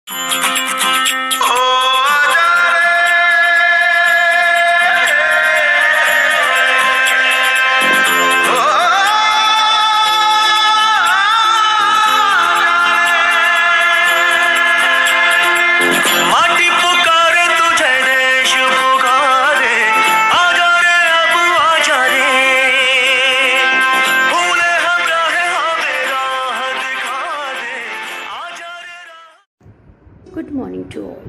Good morning to all.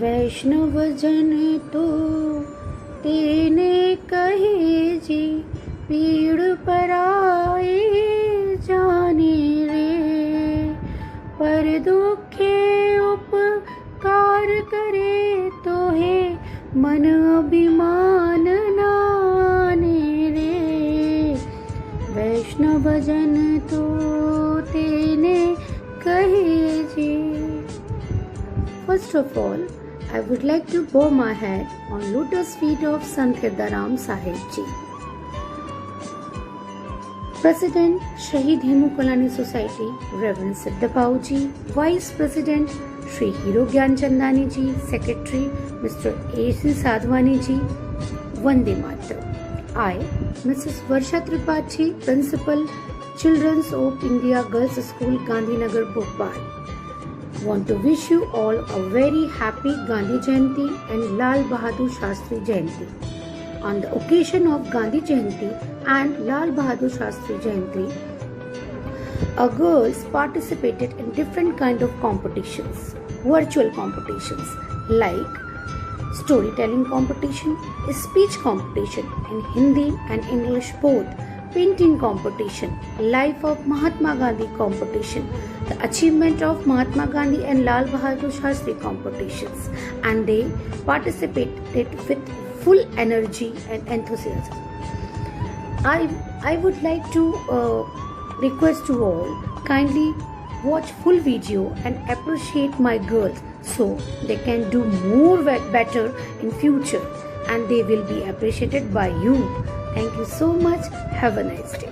वैष्णव जन तो तेने कहे जी, पीड़ पराए जाने रे, पर दुखे उपकार करे तो है मन अभिमान नाने रे। वैष्णव जन तो तेने कहे जी। First of all, I would like to bow my head on lotus feet of Sant Hirdaram Sahib Ji. President Shahid Hemu Kalani Society, Reverend Siddhapau Ji, Vice President Shri Hero Gyan Chandani Ji, Secretary Mr. A.C. Sadhwani Ji, Vande Mataram. I, Mrs. Varsha Tripathi, Principal, Children's Hope India Girls School, Gandhinagar, Bhopal, want to wish you all a very happy Gandhi Jayanti and Lal Bahadur Shastri Jayanti. On the occasion of Gandhi Jayanti and Lal Bahadur Shastri Jayanti, our girls participated in different kind of competitions, virtual competitions like storytelling competition, speech competition in Hindi and English both, painting competition, Life of Mahatma Gandhi competition, the achievement of Mahatma Gandhi and Lal Bahadur Shastri competitions, and they participated with full energy and enthusiasm. I would like to request you all kindly watch full video and appreciate my girls so they can do more better in future and they will be appreciated by you. Thank you so much. Have a nice day.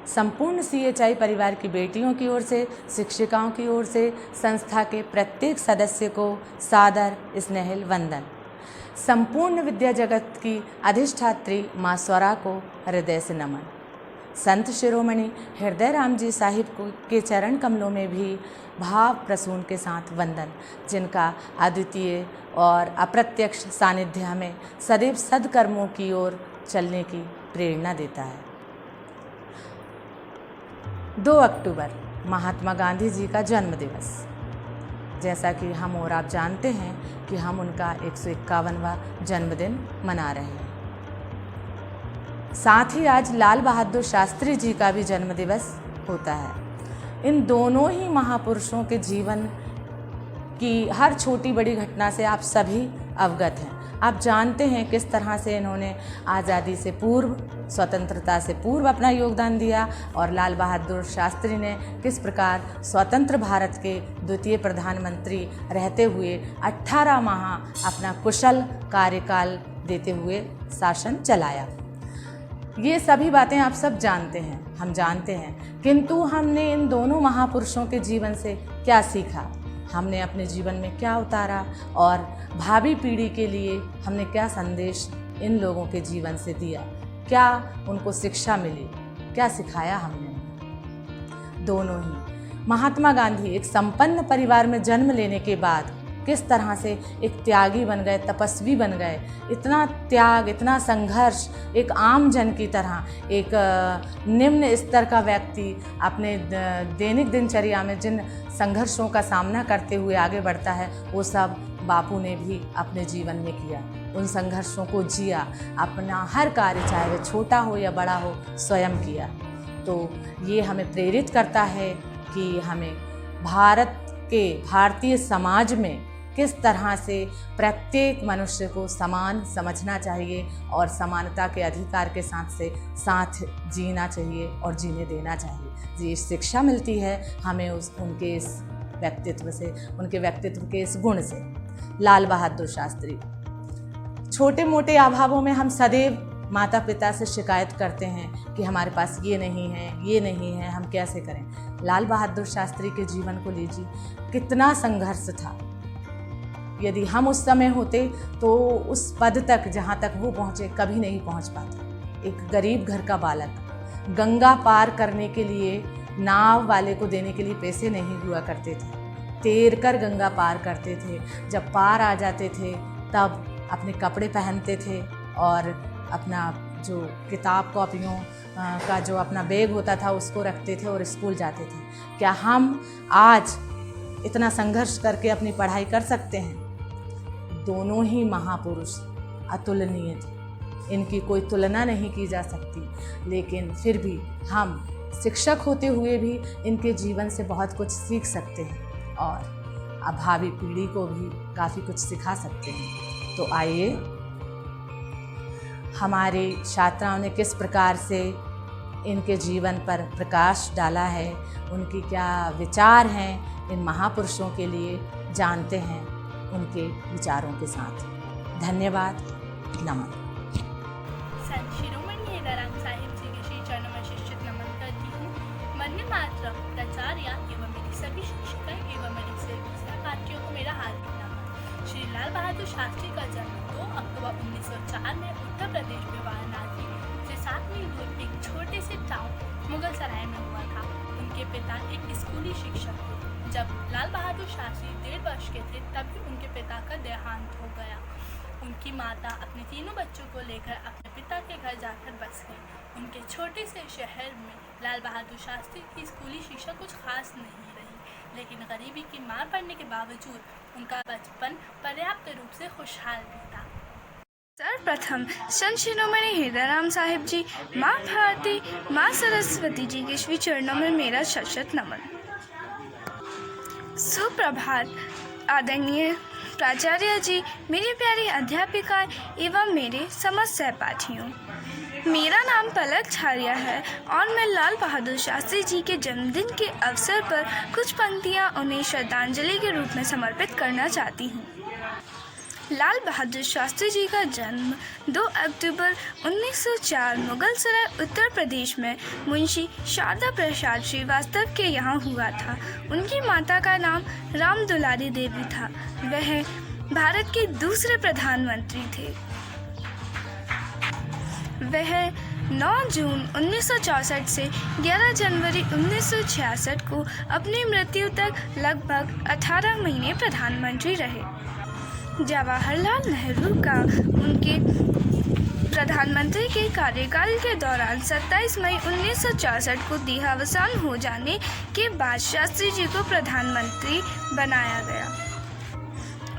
संपूर्ण CHI परिवार की बेटियों की ओर से, शिक्षिकाओं की ओर से संस्था के प्रत्येक सदस्य को सादर स्नेहिल वंदन। संपूर्ण विद्या जगत की अधिष्ठात्री माँ स्वरा को हृदय से नमन। संत शिरोमणि हृदय राम जी साहिब के चरण कमलों में भी भाव प्रसून के साथ वंदन, जिनका अद्वितीय और अप्रत्यक्ष सानिध्य हमें सदैव सद्कर्मों की ओर चलने की प्रेरणा देता है। 2 अक्टूबर महात्मा गांधी जी का जन्म दिवस। जैसा कि हम और आप जानते हैं कि हम उनका 151वां जन्मदिन मना रहे हैं। साथ ही आज लाल बहादुर शास्त्री जी का भी जन्म दिवस होता है। इन दोनों ही महापुरुषों के जीवन की हर छोटी बड़ी घटना से आप सभी अवगत हैं। आप जानते हैं किस तरह से इन्होंने आज़ादी से पूर्व, स्वतंत्रता से पूर्व अपना योगदान दिया और लाल बहादुर शास्त्री ने किस प्रकार स्वतंत्र भारत के द्वितीय प्रधानमंत्री रहते हुए 18 माह अपना कुशल कार्यकाल देते हुए शासन चलाया। ये सभी बातें आप सब जानते हैं, हम जानते हैं, किंतु हमने इन दोनों महापुरुषों के जीवन से क्या सीखा, हमने अपने जीवन में क्या उतारा और भावी पीढ़ी के लिए हमने क्या संदेश इन लोगों के जीवन से दिया, क्या उनको शिक्षा मिली, क्या सिखाया हमने। दोनों ही महात्मा गांधी एक संपन्न परिवार में जन्म लेने के बाद किस तरह से एक त्यागी बन गए, तपस्वी बन गए। इतना त्याग, इतना संघर्ष, एक आम जन की तरह, एक निम्न स्तर का व्यक्ति अपने दैनिक दिनचर्या में जिन संघर्षों का सामना करते हुए आगे बढ़ता है, वो सब बापू ने भी अपने जीवन में किया। उन संघर्षों को जिया, अपना हर कार्य चाहे वह छोटा हो या बड़ा हो स्वयं किया। तो ये हमें प्रेरित करता है कि हमें भारतीय समाज में किस तरह से प्रत्येक मनुष्य को समान समझना चाहिए और समानता के अधिकार के साथ जीना चाहिए और जीने देना चाहिए। ये शिक्षा मिलती है हमें उनके इस व्यक्तित्व से, उनके व्यक्तित्व के इस गुण से। लाल बहादुर शास्त्री, छोटे मोटे अभावों में हम सदैव माता पिता से शिकायत करते हैं कि हमारे पास ये नहीं है, हम कैसे करें। लाल बहादुर शास्त्री के जीवन को लीजिए, कितना संघर्ष था। यदि हम उस समय होते तो उस पद तक जहाँ तक वो पहुँचे कभी नहीं पहुँच पाते। एक गरीब घर का बालक, गंगा पार करने के लिए नाव वाले को देने के लिए पैसे नहीं हुआ करते थे, तैर कर गंगा पार करते थे। जब पार आ जाते थे तब अपने कपड़े पहनते थे और अपना जो किताब कॉपियों का जो अपना बैग होता था उसको रखते थे और स्कूल जाते थे। क्या हम आज इतना संघर्ष करके अपनी पढ़ाई कर सकते हैं? दोनों ही महापुरुष अतुलनीय थे, इनकी कोई तुलना नहीं की जा सकती। लेकिन फिर भी हम शिक्षक होते हुए भी इनके जीवन से बहुत कुछ सीख सकते हैं और अभावी पीढ़ी को भी काफ़ी कुछ सिखा सकते हैं। तो आइए, हमारे छात्राओं ने किस प्रकार से इनके जीवन पर प्रकाश डाला है, उनकी क्या विचार हैं इन महापुरुषों के लिए, जानते हैं उनके विचारों के साथ। धन्यवाद, नमन। संत शिरोमणि हीराराम साहिब जी के श्री चरणों में शिष्ट नमन करती हूँ। वंदे मातरम प्राचार्य एवं मेरी सभी शिक्षिकाएं एवं मेरे सहपाठियों को मेरा हार्दिक नमन। श्री लाल बहादुर शास्त्री का जन्म 2 अक्टूबर 1904 में उत्तर प्रदेश में वाराणसी से 7 मील दूर एक छोटे से टाउन मुगलसराय में हुआ था। उनके पिता एक स्कूली शिक्षक थे। जब लाल बहादुर शास्त्री 1.5 वर्ष के थे तभी उनके पिता का देहांत हो गया। उनकी माता अपने तीनों बच्चों को लेकर अपने पिता के घर जाकर बस गई। उनके छोटे से शहर में लाल बहादुर शास्त्री की स्कूली शिक्षा कुछ खास नहीं रही, लेकिन गरीबी की मार पड़ने के बावजूद उनका बचपन पर्याप्त रूप से खुशहाल बीता। सर्वप्रथम संत शिरोमणि हीराराम साहिब जी, माँ भारती, माँ सरस्वती जी के श्री चरणों में मेरा शत नमन। सुप्रभात आदरणीय प्राचार्य जी, मेरी प्यारी अध्यापिकाएं एवं मेरे समस्त सहपाठियों। मेरा नाम पलक छारिया है और मैं लाल बहादुर शास्त्री जी के जन्मदिन के अवसर पर कुछ पंक्तियां उन्हें श्रद्धांजलि के रूप में समर्पित करना चाहती हूँ। लाल बहादुर शास्त्री जी का जन्म 2 अक्टूबर 1904 मुगलसराय उत्तर प्रदेश में मुंशी शारदा प्रसाद श्रीवास्तव के यहाँ हुआ था। उनकी माता का नाम राम दुलारी देवी था। वह भारत के दूसरे प्रधानमंत्री थे। वह 9 जून 1964 से 11 जनवरी 1966 को अपनी मृत्यु तक लगभग 18 महीने प्रधानमंत्री रहे। जवाहरलाल नेहरू का उनके प्रधानमंत्री के कार्यकाल के दौरान 27 मई 1964 को देहावसान हो जाने के बाद शास्त्री जी को प्रधानमंत्री बनाया गया।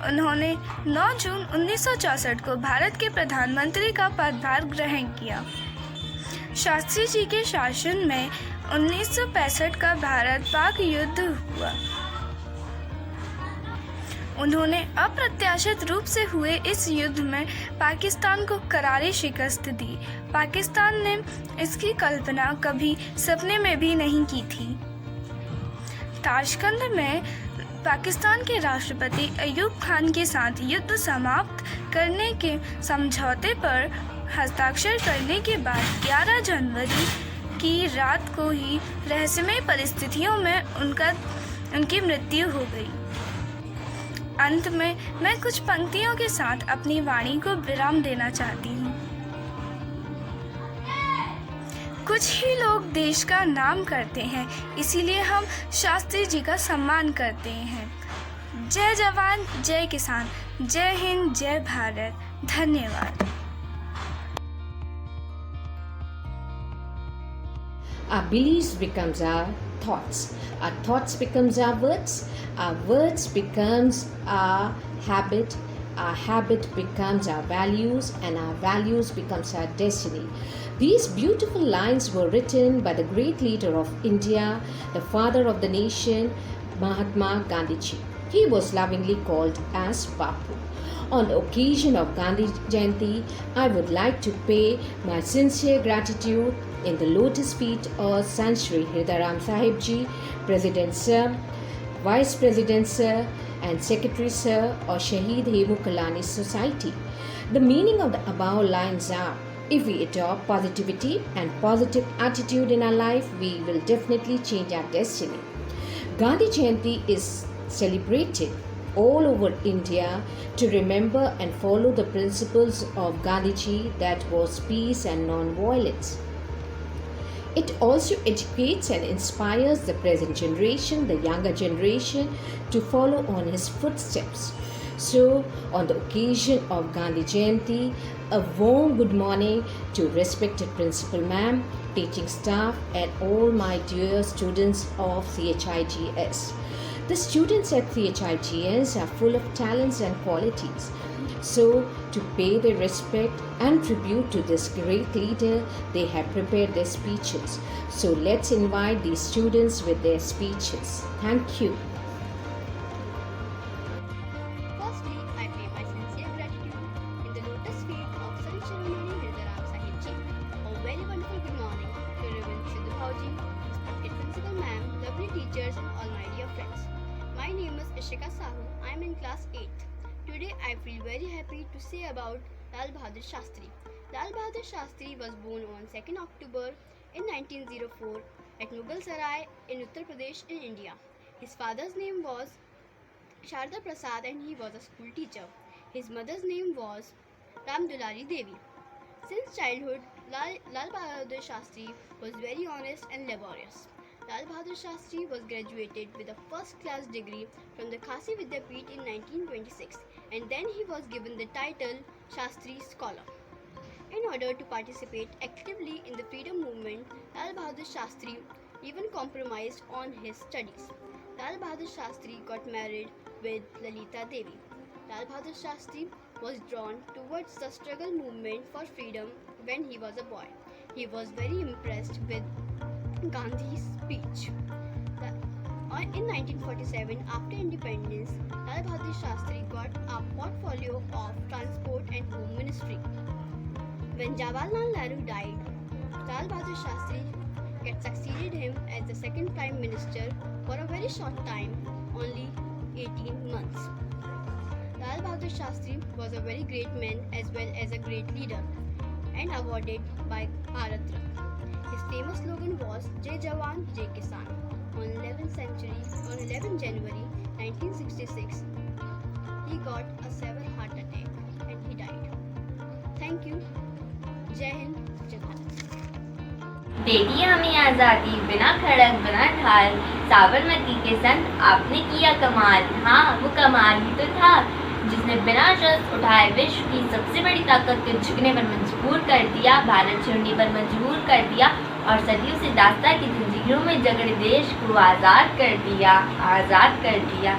उन्होंने 9 जून 1964 को भारत के प्रधानमंत्री का पदभार ग्रहण किया। शास्त्री जी के शासन में 1965 का भारत पाक युद्ध हुआ। उन्होंने अप्रत्याशित रूप से हुए इस युद्ध में पाकिस्तान को करारी शिकस्त दी। पाकिस्तान ने इसकी कल्पना कभी सपने में भी नहीं की थी। ताशकंद में पाकिस्तान के राष्ट्रपति अयूब खान के साथ युद्ध समाप्त करने के समझौते पर हस्ताक्षर करने के बाद 11 जनवरी की रात को ही रहस्यमय परिस्थितियों में उनकी मृत्यु हो गई। अंत में मैं कुछ पंक्तियों के साथ अपनी वाणी को विराम देना चाहती हूँ। कुछ ही लोग देश का नाम करते हैं, इसीलिए हम शास्त्री जी का सम्मान करते हैं। जय जवान, जय किसान, जय हिंद, जय भारत। धन्यवाद। Our beliefs becomes our thoughts. Our thoughts becomes our words becomes our habit becomes our values, and our values becomes our destiny. These beautiful lines were written by the great leader of India, the father of the nation, Mahatma Gandhi. He was lovingly called as Bapu. On the occasion of Gandhi Jayanti, I would like to pay my sincere gratitude in the lotus feet of Sant Shri Hridaram Sahib Ji, President Sir, Vice President Sir, and Secretary Sir of Shaheed Hemu Kalani Society. The meaning of the above lines are: If we adopt positivity and positive attitude in our life, we will definitely change our destiny. Gandhi Jayanti is celebrated all over India to remember and follow the principles of Gandhiji, that was peace and non-violence. It also educates and inspires the present generation, the younger generation, to follow on his footsteps. So, on the occasion of Gandhi Jayanti, a warm good morning to respected Principal Ma'am, teaching staff, and all my dear students of CHIGS. The students at CHIGS are full of talents and qualities. So, to pay their respect and tribute to this great leader, they have prepared their speeches. So, let's invite these students with their speeches. Thank you. Firstly, I pay my sincere gratitude in the lotus feet of Sant Shiromani Hirdaram Sahib Ji. A very wonderful good morning to Reverend Sidhu Bhauji, respected Principal Ma'am, lovely teachers and all my dear friends. My name is Ishika Sahu. I am in class 8th. Today I feel very happy to say about Lal Bahadur Shastri. Lal Bahadur Shastri was born on 2nd October in 1904 at Mughal Sarai in Uttar Pradesh in India. His father's name was Sharda Prasad and he was a school teacher. His mother's name was Ram Dulari Devi. Since childhood, Lal Bahadur Shastri was very honest and laborious. Lal Bahadur Shastri was graduated with a first-class degree from the Khasi Vidyapeeth in 1926, and then he was given the title Shastri Scholar. In order to participate actively in the freedom movement, Lal Bahadur Shastri even compromised on his studies. Lal Bahadur Shastri got married with Lalita Devi. Lal Bahadur Shastri was drawn towards the struggle movement for freedom when he was a boy. He was very impressed with Gandhi's speech. In 1947, after independence, Lal Bahadur Shastri got a portfolio of transport and home ministry. When Jawaharlal Nehru died, Lal Bahadur Shastri succeeded him as the second Prime Minister for a very short time, only 18 months. Lal Bahadur Shastri was a very great man as well as a great leader and awarded by Bharat Ratna. His famous slogan was Jai Jawan, Jai Kisan. On 11 January 1966, he got a severe heart attack and he died. Thank you. Jai Hind, Jai Bharat. दे दी हमें आज़ादी बिना खड़क बिना ढाल, साबरमती के संग आपने किया कमाल। हाँ, वो कमाल ही तो था जिसने बिना शस्त्र उठाए विश्व की सबसे बड़ी ताकत को झुकने पर मजबूर कर दिया, भारत छोड़ने पर मजबूर कर दिया और सदियों से दास्ता की जंजीरों में जकड़े देश को आज़ाद कर दिया।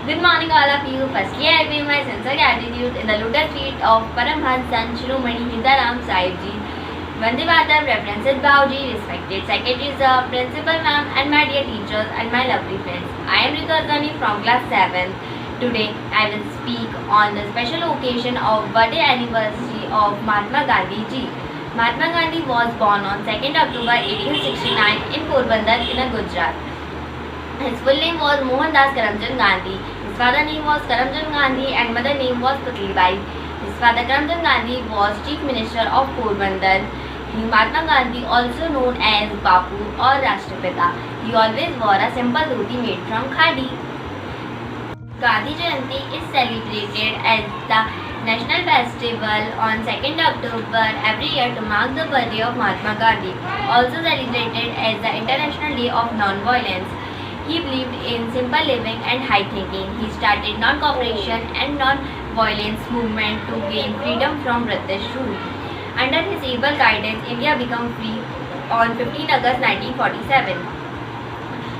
Good morning all of you. Firstly, I pay my sincere gratitude in the lotus feet of Paramhans Sant Shiromani Hirdaram Sahib Ji. Vande Mataram, Reverend Sidhu Bhauji, respected Secretary Sir, Principal Ma'am and my dear teachers and my lovely friends. I am Ritu Azani from class 7th. Today, I will speak on the special occasion of birthday anniversary of Mahatma Gandhi Ji. Mahatma Gandhi was born on 2nd October 1869 in Porbandar in Gujarat. His full name was Mohandas Karamchand Gandhi. His father name was Karamchand Gandhi and mother name was Putlibai. His father Karamchand Gandhi was Chief Minister of Porbandar. Mahatma Gandhi, also known as Bapu or Rashtrapita, he always wore a simple dhoti made from khadi. Gandhi Jayanti is celebrated as the national festival on 2nd October every year to mark the birthday of Mahatma Gandhi, also celebrated as the International Day of Non-Violence. He believed in simple living and high thinking. He started non-cooperation and non-violence movement to gain freedom from British rule. Under his able guidance, India became free on 15 August 1947.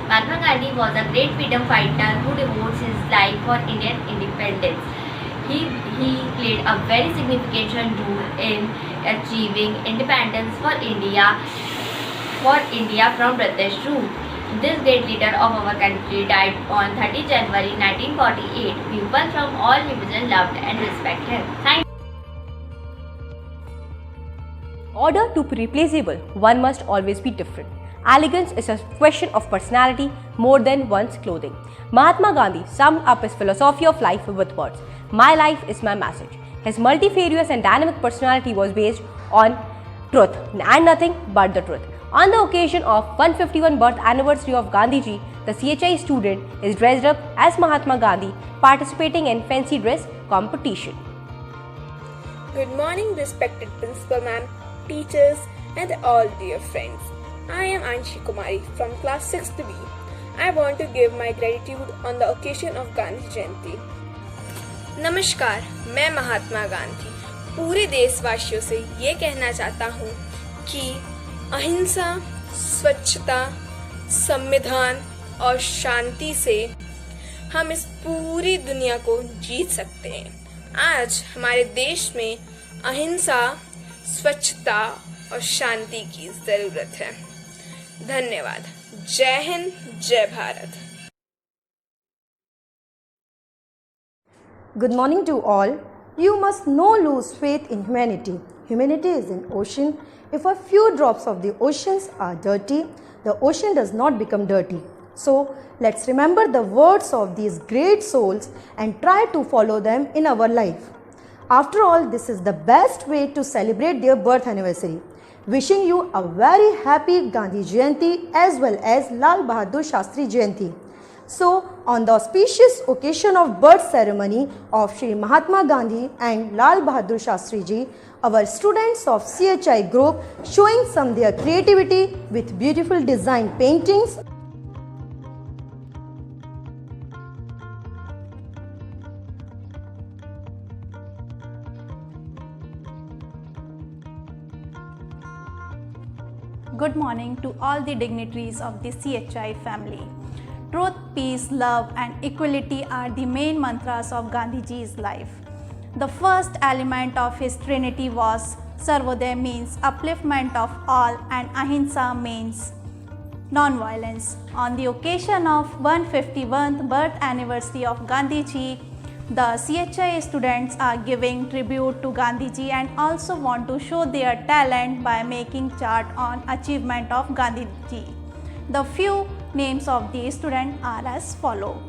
Mahatma Gandhi was a great freedom fighter who devotes his life for Indian independence. He played a very significant role in achieving independence for India from British rule. This great leader of our country died on 30 January 1948. People from all religions loved and respected him. Thank you. Order to be replaceable, one must always be different. Elegance is a question of personality more than one's clothing. Mahatma Gandhi summed up his philosophy of life with words, "My life is my message." His multifarious and dynamic personality was based on truth and nothing but the truth. On the occasion of 151 birth anniversary of Gandhiji, the CHI student is dressed up as Mahatma Gandhi, participating in fancy dress competition. Good morning, respected Principal Ma'am, teachers, and all dear friends. I am Anshi Kumari from class 6th B. I want to give my gratitude on the occasion of Gandhi Jayanti. नमस्कार, मैं महात्मा गांधी पूरे देशवासियों से ये कहना चाहता हूँ कि अहिंसा, स्वच्छता, संविधान और शांति से हम इस पूरी दुनिया को जीत सकते हैं। आज हमारे देश में अहिंसा, स्वच्छता और शांति की ज़रूरत है। धन्यवाद। जय हिंद, जय Bharat. Good morning to all. You must not lose faith in humanity. Humanity is an ocean. If a few drops of the oceans are dirty, the ocean does not become dirty. So, let's remember the words of these great souls and try to follow them in our life. After all, this is the best way to celebrate their birth anniversary. Wishing you a very happy Gandhi Jayanti as well as Lal Bahadur Shastri Jayanti. So, on the auspicious occasion of birth ceremony of Shri Mahatma Gandhi and Lal Bahadur Shastri Ji, our students of CHI group showing some their creativity with beautiful design paintings. Good morning to all the dignitaries of the CHI family. Truth, peace, love and equality are the main mantras of Gandhiji's life. The first element of his trinity was Sarvodaya, means upliftment of all, and Ahimsa means non-violence. On the occasion of 151st birth anniversary of Gandhiji, the CHI students are giving tribute to Gandhiji and also want to show their talent by making chart on achievement of Gandhiji. The few names of the students are as follow.